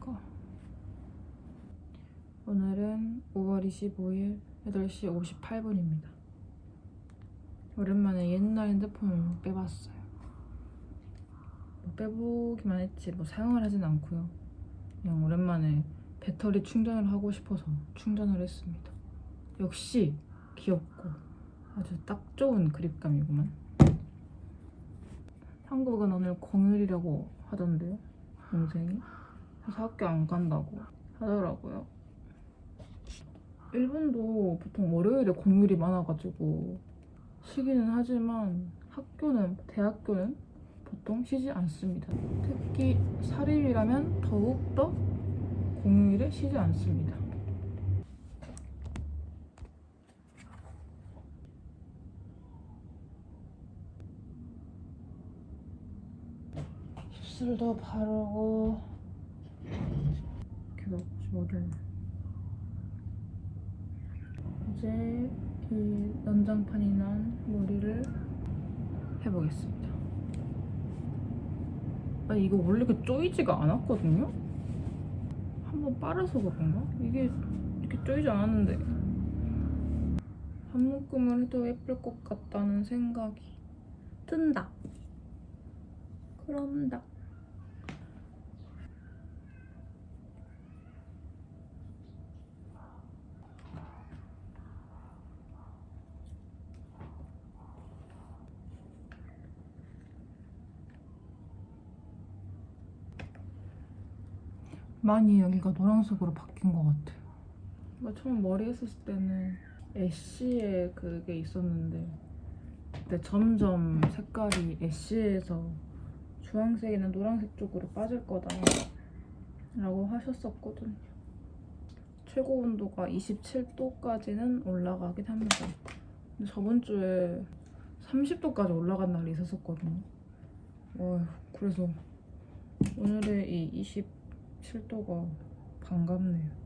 시간일까? 오늘은 5월 25일 8시 58분입니다. 오랜만에 옛날 핸드폰을 빼봤어요. 빼보기만 했지 사용을 하진 않고요. 그냥 오랜만에 배터리 충전을 하고 싶어서 충전을 했습니다. 역시 귀엽고 아주 딱 좋은 그립감이구만. 한국은 오늘 공휴일이라고 하던데요, 동생이. 그래서 학교 안 간다고 하더라고요. 일본도 보통 월요일에 공휴일이 많아가지고 쉬기는 하지만 대학교는 보통 쉬지 않습니다. 특히 사립이라면 더욱더 공휴일에 쉬지 않습니다. 입술도 바르고 계속 머리를 이제 이 난장판이 난 머리를 해보겠습니다. 아니 이거 원래 이렇게 쪼이지가 않았거든요? 한번 빨아서 그런가? 이게 이렇게 쪼이지 않았는데 한 묶음을 해도 예쁠 것 같다는 생각이 든다. 그런다. 많이 여기가 노란색으로 바뀐 것 같아요. 처음 머리 했을 때는 애쉬의 그게 있었는데 근데 점점 색깔이 애쉬에서 주황색이나 노란색 쪽으로 빠질 거다 라고 하셨었거든요. 최고 온도가 27도까지는 올라가긴 합니다. 근데 저번 주에 30도까지 올라간 날이 있었거든요. 그래서 오늘의 이 27도가 반갑네요.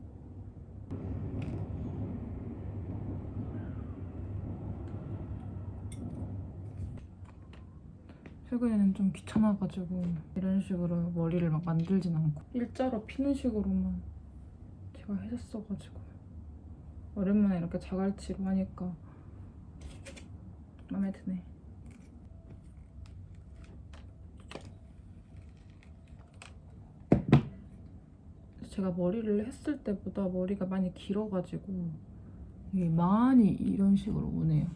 최근에는 좀 귀찮아가지고 이런 식으로 머리를 만들진 않고 일자로 피는 식으로만 제가 했었어가지고 오랜만에 이렇게 자갈치로 하니까 마음에 드네. 제가 머리를 했을 때보다 머리가 많이 길어가지고 이게 많이 이런 식으로 오네요.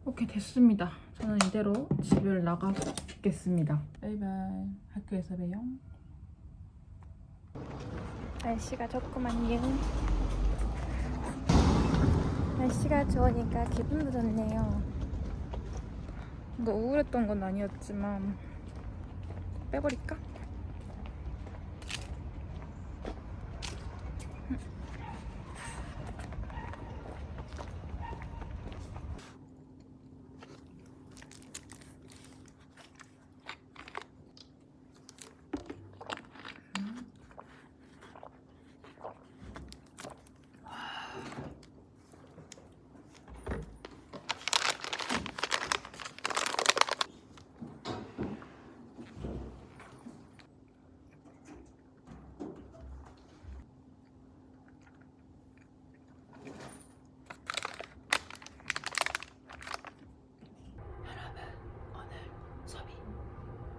오케이, 됐습니다. 저는 이대로 집을 나가겠습니다. 바이바이. 학교에서 봬요. 날씨가 좋구만요. 날씨가 좋으니까 기분도 좋네요. 뭔가 우울했던 건 아니었지만 빼버릴까?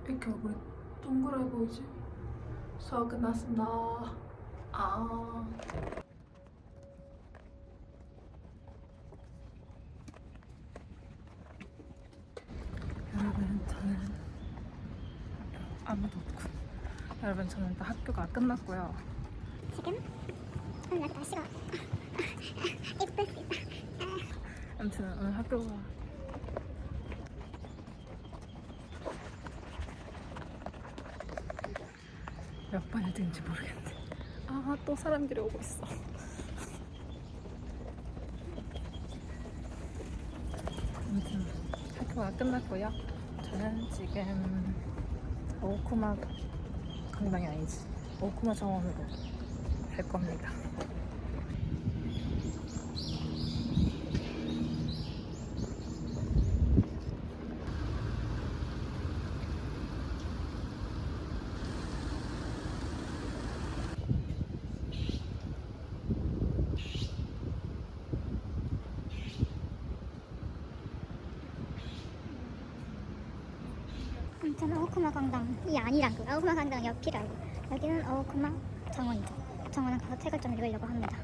이렇게 얼굴이 동그랗게 보이지? 수업 끝났습니다. 여러분 저는 일단 학교가 끝났고요. 지금 오늘 날씨가 예쁠 수 있다. 아무튼 오늘 학교가 몇 번이 된지 모르겠네. 또 사람들이 오고 있어. 아무튼 학교가 끝났고요. 저는 지금 오쿠마 강당이 아니지, 오쿠마 정원으로 갈 겁니다. 저는 오쿠마 강당이 아니라고. 오쿠마 강당 옆이라고. 여기는 오쿠마 정원이죠. 정원은 가서 책을 좀 읽으려고 합니다.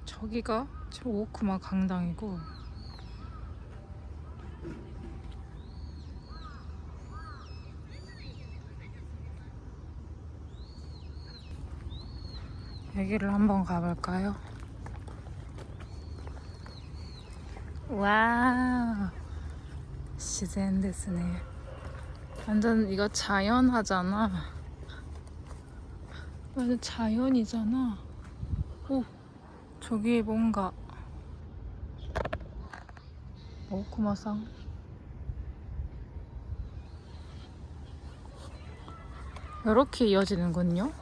저기가 지금 오쿠마 강당이고 여기를 한번 가볼까요? 와우, 시즌 데스네. 완전 이거 자연하잖아. 완전 자연이잖아. 오, 저기 뭔가 오쿠마상. 이렇게 이어지는군요.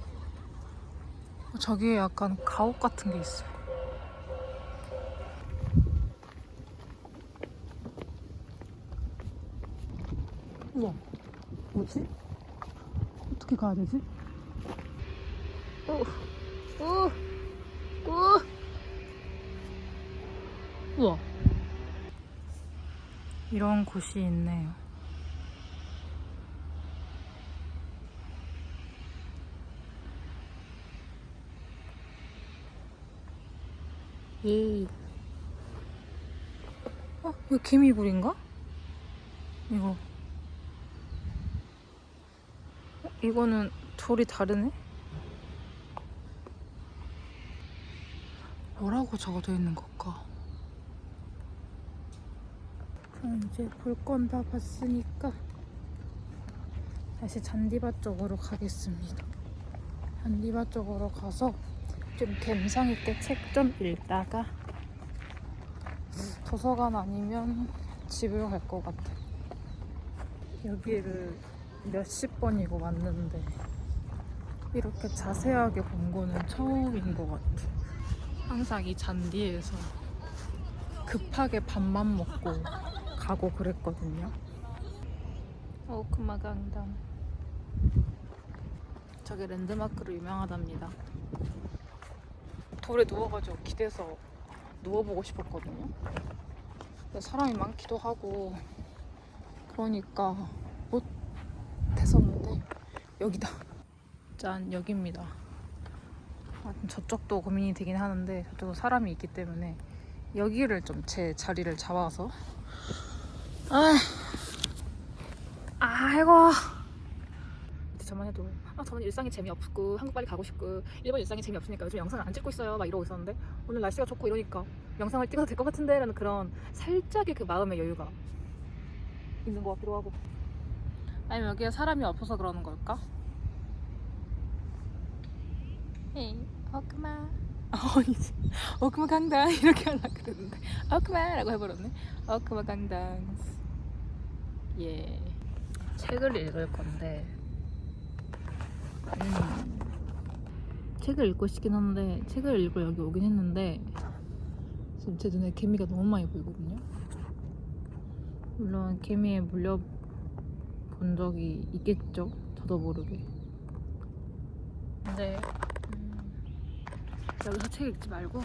저기에 약간 가옥 같은 게 있어요. 우와, 뭐지? 어떻게 가야 되지? 우와, 이런 곳이 있네요. 예. 이거 개미굴인가? 이거. 이거는 돌이 다르네? 뭐라고 적어져 있는 걸까? 이제 볼 건 다 봤으니까 다시 잔디밭 쪽으로 가겠습니다. 잔디밭 쪽으로 가서 좀 감성 있게 책 좀 읽다가 도서관 아니면 집으로 갈 것 같아. 여기를 몇십 번이고 왔는데 이렇게 자세하게 본 거는 처음인 것 같아. 항상 이 잔디에서 급하게 밥만 먹고 가고 그랬거든요. 오쿠마 강당. 저게 랜드마크로 유명하답니다. 돌에 누워가지고 기대서 누워보고 싶었거든요. 근데 사람이 많기도 하고 그러니까 못 했었는데 여기다. 짠, 여기입니다. 저쪽도 고민이 되긴 하는데 저쪽도 사람이 있기 때문에 여기를 좀 제 자리를 잡아서 아이고, 저만 해도 저는 일상이 재미없고 한국 빨리 가고 싶고 일본 일상이 재미없으니까 요즘 영상을 안 찍고 있어요 막 이러고 있었는데 오늘 날씨가 좋고 이러니까 영상을 찍어도 될 것 같은데 라는 그런 살짝의 그 마음의 여유가 있는 것 같기도 하고. 아니면 여기에 사람이 없어서 그러는 걸까? 에이, 오쿠마. 아니지, 오쿠마 강당 이렇게 하려고 그랬는데 오쿠마라고 해버렸네. 오쿠마 강당. 예. 책을 읽을 건데 책을 읽고 싶긴 한데 책을 읽으러 여기 오긴 했는데 지금 제 눈에 개미가 너무 많이 보이거든요. 물론 개미에 물려본 적이 있겠죠, 저도 모르게. 근데 여기서 책 읽지 말고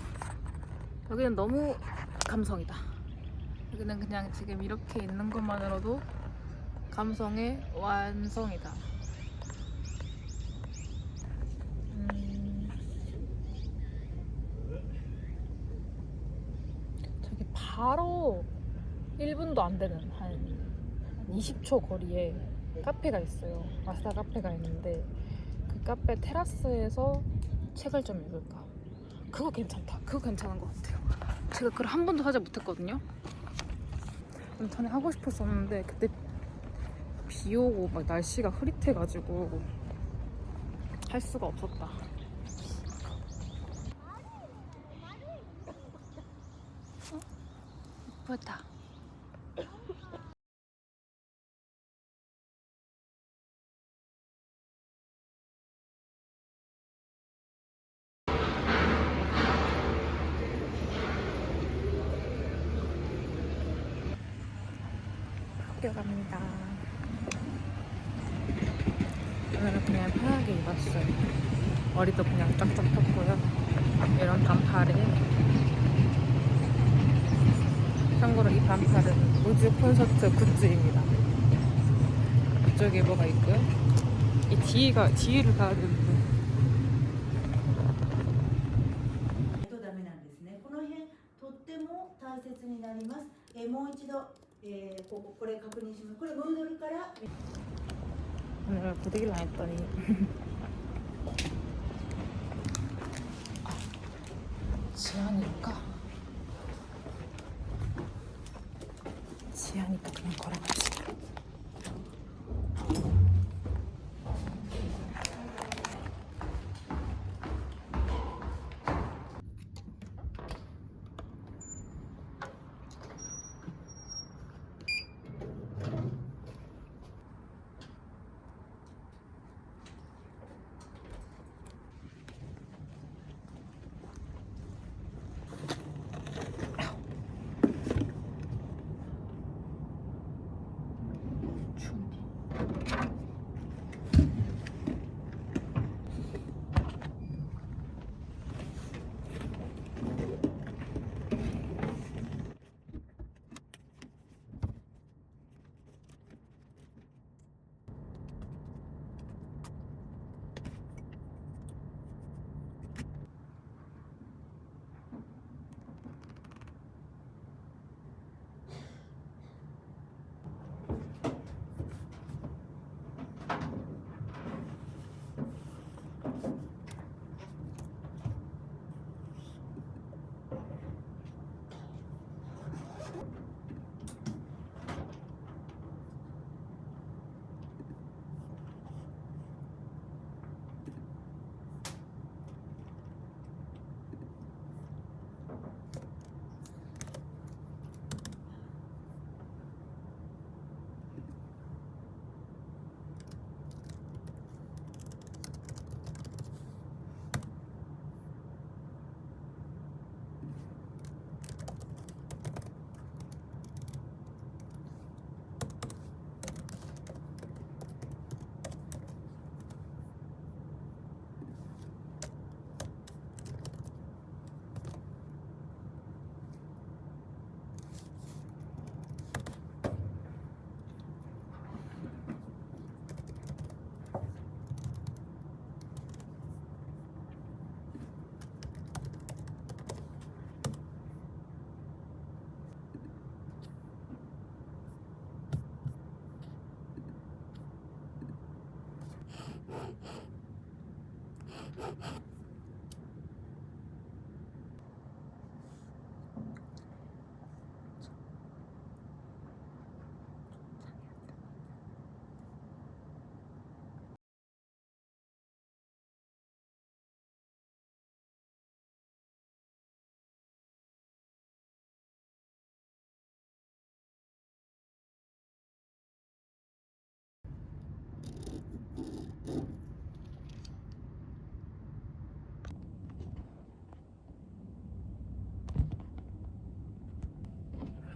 여기는 너무 감성이다. 여기는 그냥 지금 이렇게 있는 것만으로도 감성의 완성이다. 저기 바로 1분도 안 되는 한 20초 거리에 카페가 있어요. 마스다 카페가 있는데 그 카페 테라스에서 책을 좀 읽을까? 그거 괜찮다. 그거 괜찮은 것 같아요. 제가 그걸 한 번도 하지 못했거든요. 전에 하고 싶었었는데 그때 비 오고 막 날씨가 흐릿해가지고 할 수가 없었다. 예쁘다. 학교 갑니다. 오늘은 그냥 편하게 입었어요. 머리도 그냥 쫙쫙 폈고요. 이런 반팔에. 참고로 이 반팔은 우주 콘서트 굿즈입니다. 이쪽에 뭐가 있고요. 이 뒤를 가야 되는데. とダメなんですね。この辺とっても大切になります。もう一度、これ確認します。これムードルから 오늘 부대기를 안 했더니 지하니까 그냥 걸어가지.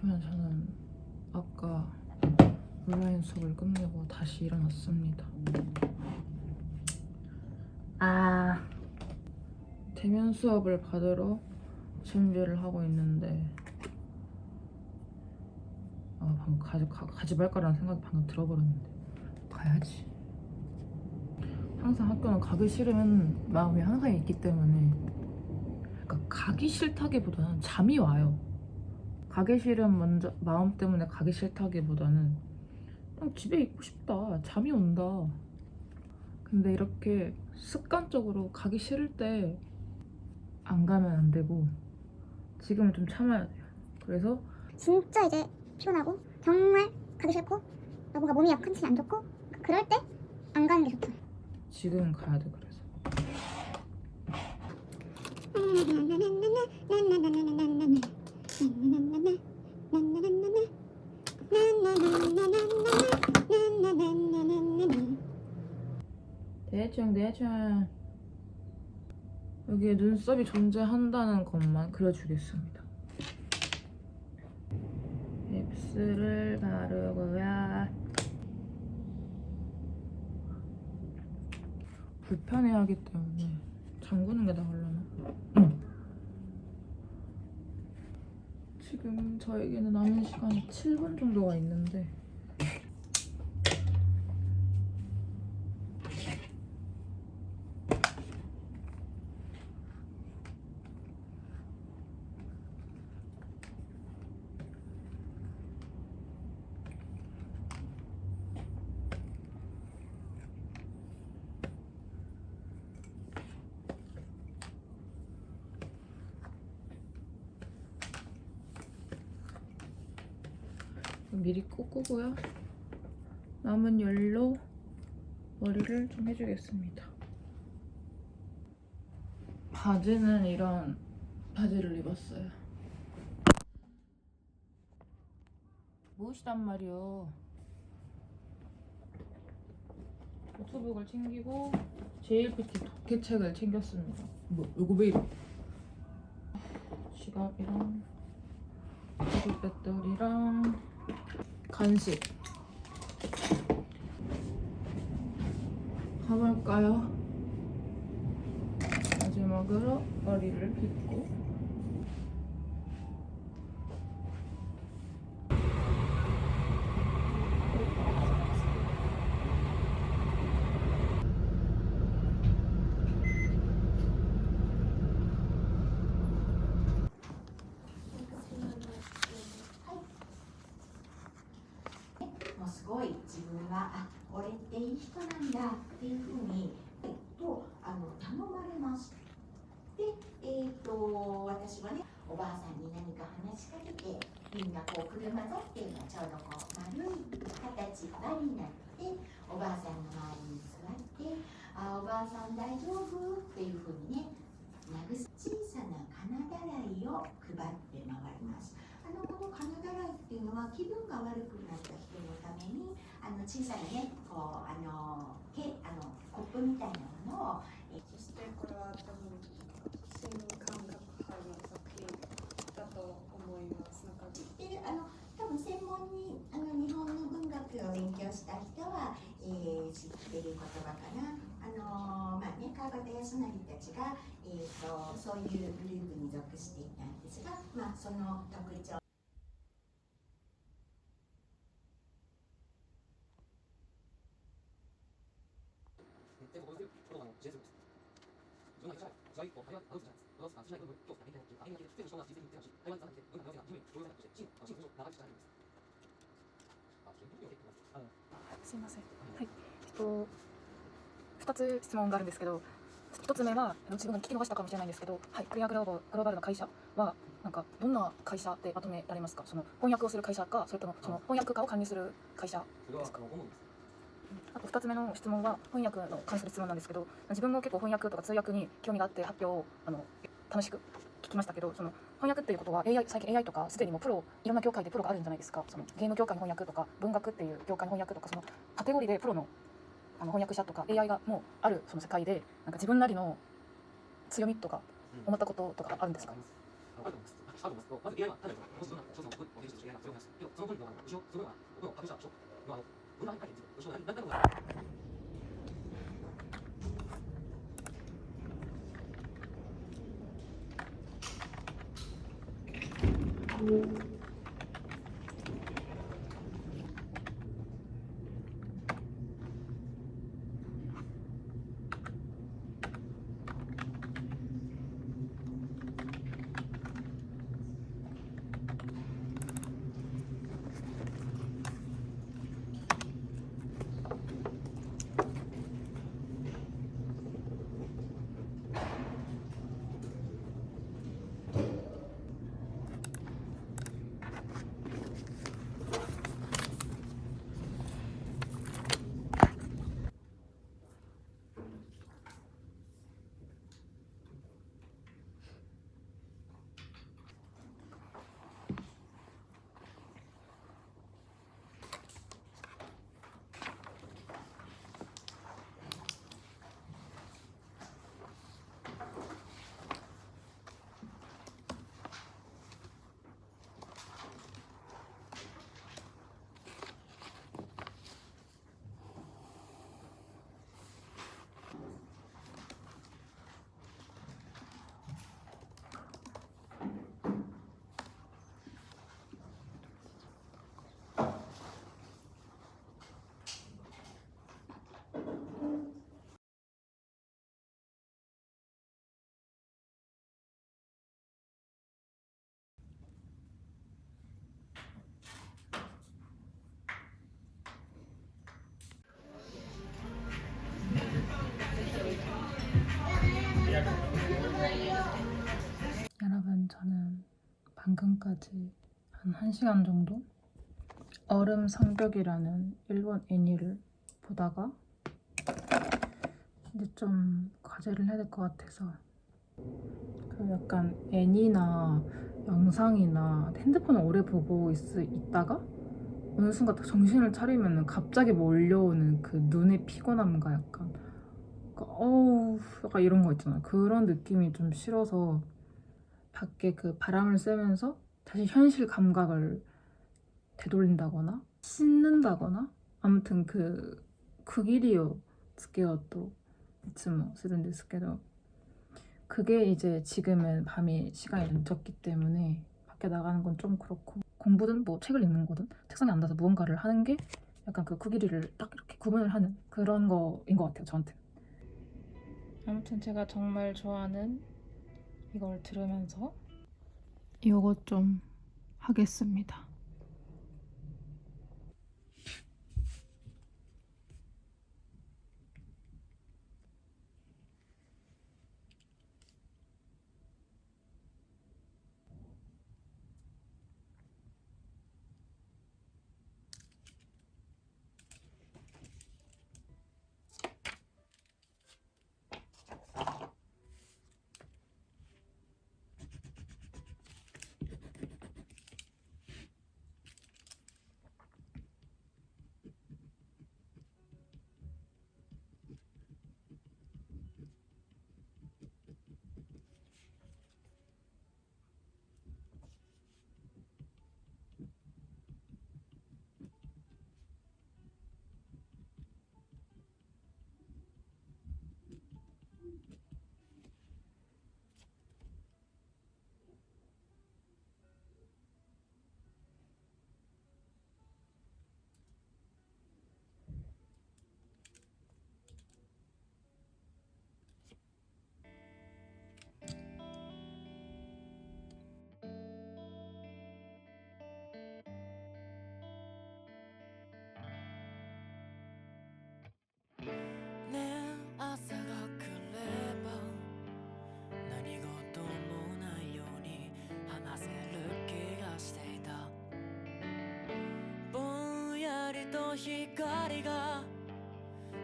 그러면 저는 아까 온라인 수업을 끝내고 다시 일어났습니다. 대면 수업을 받으러 준비를 하고 있는데 방금 가지 말까라는 생각이 방금 들어버렸는데 가야지. 항상 학교는 가기 싫은 마음이 항상 있기 때문에, 그러니까 가기 싫다기보다는 잠이 와요. 가기 싫은 마음 때문에 가기 싫다기보다는 그냥 집에 있고 싶다, 잠이 온다. 근데 이렇게 습관적으로 가기 싫을 때 안 가면 안 되고 지금은 좀 참아야 돼요. 그래서 진짜 이제 피곤하고 정말 가기 싫고 뭔가 몸이 여건치 안 좋고 그럴 때 안 가는 게 좋다. 지금 가야 돼 그래서. 대충 여기에 눈썹이 존재한다는 것만 그려주겠습니다. 립스를 바르고야. 불편해하기 때문에 잠그는 게 나으려나? 지금 저에게는 남은 시간이 7분 정도가 있는데 미리 꽂고요. 남은 열로 머리를 좀 해주겠습니다. 바지는 이런 바지를 입었어요. 무엇이단 말이요. 노트북을 챙기고 JLPT 독해책을 챙겼습니다. 뭐 요거 왜 이래? 지갑이랑 노트 배터리랑 간식 가볼까요? 마지막으로 머리를 빗고もうすごい自分は俺っていい人なんだっていうふうに頼まれました。で、私はねおばあさんに何か話しかけてみんなこう車座っていうのはちょうどこう丸い形輪になっておばあさんの周りに座っておばあさん大丈夫っていうふうにね慰め小さな金だらいを配って回ります。この金だらいっていうのは気分が悪くなった人のために小さなねこうコップみたいなものをそしてこれは多分新感覚派の作品だと思います。なんか知ってる多分専門に日本の文学を勉強した人は、知ってる言葉かな。川端康成たちが、そういうグループに属していたんですが、その特徴すいません。はい。2つ質問があるんですけど、1つ目は自分が聞き逃したかもしれないんですけど、はい、クリアグローバルの会社はなんかどんな会社でまとめられますか？その翻訳をする会社か、それともその翻訳家を管理する会社ですか？あと2つ目の質問は翻訳の関する質問なんですけど、自分も結構翻訳とか通訳に興味があって発表を楽しく聞きましたけど、その翻訳っていうことは最近 AI とかすでにもプロいろんな業界でプロがあるんじゃないですか。そのゲーム業界の翻訳とか文学っていう業界の翻訳とかそのカテゴリーでプロの翻訳者とか AI がもうあるその世界でなんか自分なりの強みとか思ったこととかあるんですか？ 방금까지 한 1시간 정도 얼음 성벽이라는 일본 애니를 보다가 이제 좀 과제를 해야 될 것 같아서 그 약간 애니나 영상이나 핸드폰을 오래 보고 있다가 어느 순간 딱 정신을 차리면 갑자기 몰려오는 그 눈의 피곤함과 약간 어우 약간 이런 거 있잖아요. 그런 느낌이 좀 싫어서 밖에 그 바람을 쐬면서 다시 현실 감각을 되돌린다거나 씻는다거나 아무튼 그区切りをつけようといつもするんですけど 그게 이제 지금은 밤이 시간이 늦었기 때문에 밖에 나가는 건 좀 그렇고 공부든 뭐 책을 읽는 거든 책상에 앉아서 무언가를 하는 게 약간 그区切り를 딱 이렇게 구분을 하는 그런 거인 것 같아요, 저한테. 아무튼 제가 정말 좋아하는 이걸 들으면서 이거 좀 하겠습니다. 내일 아사가 그래봐何事もないように話せる気がしていたぼんやりと光が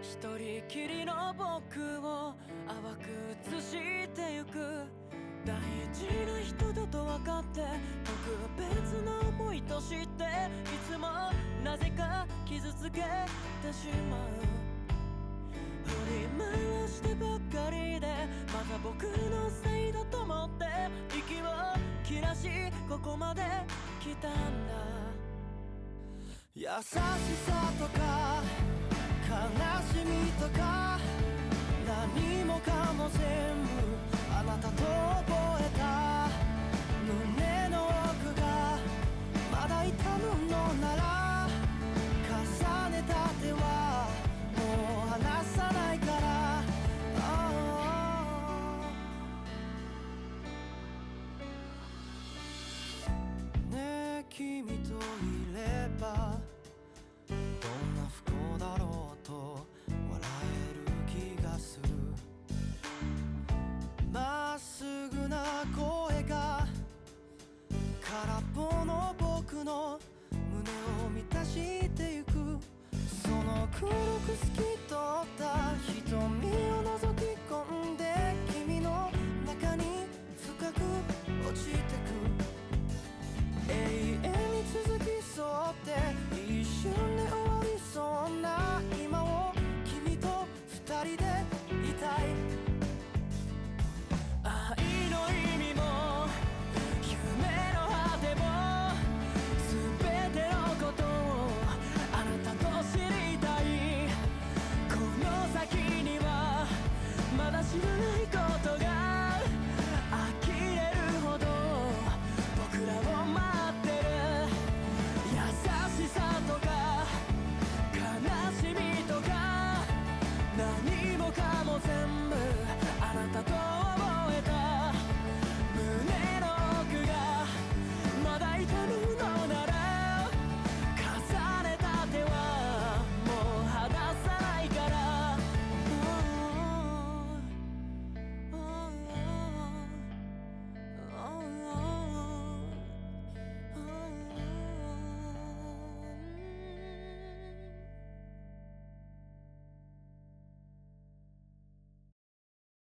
一人きりの僕を淡く映してゆく大事な人だと分かって特別な思いとしていつもなぜか傷つけてしまう振り回してばっかりでまた僕のせいだと思って息を切らしここまで来たんだ優しさとか悲しみとか何もかも全部あなたと覚えた胸の奥がまだ痛むのなら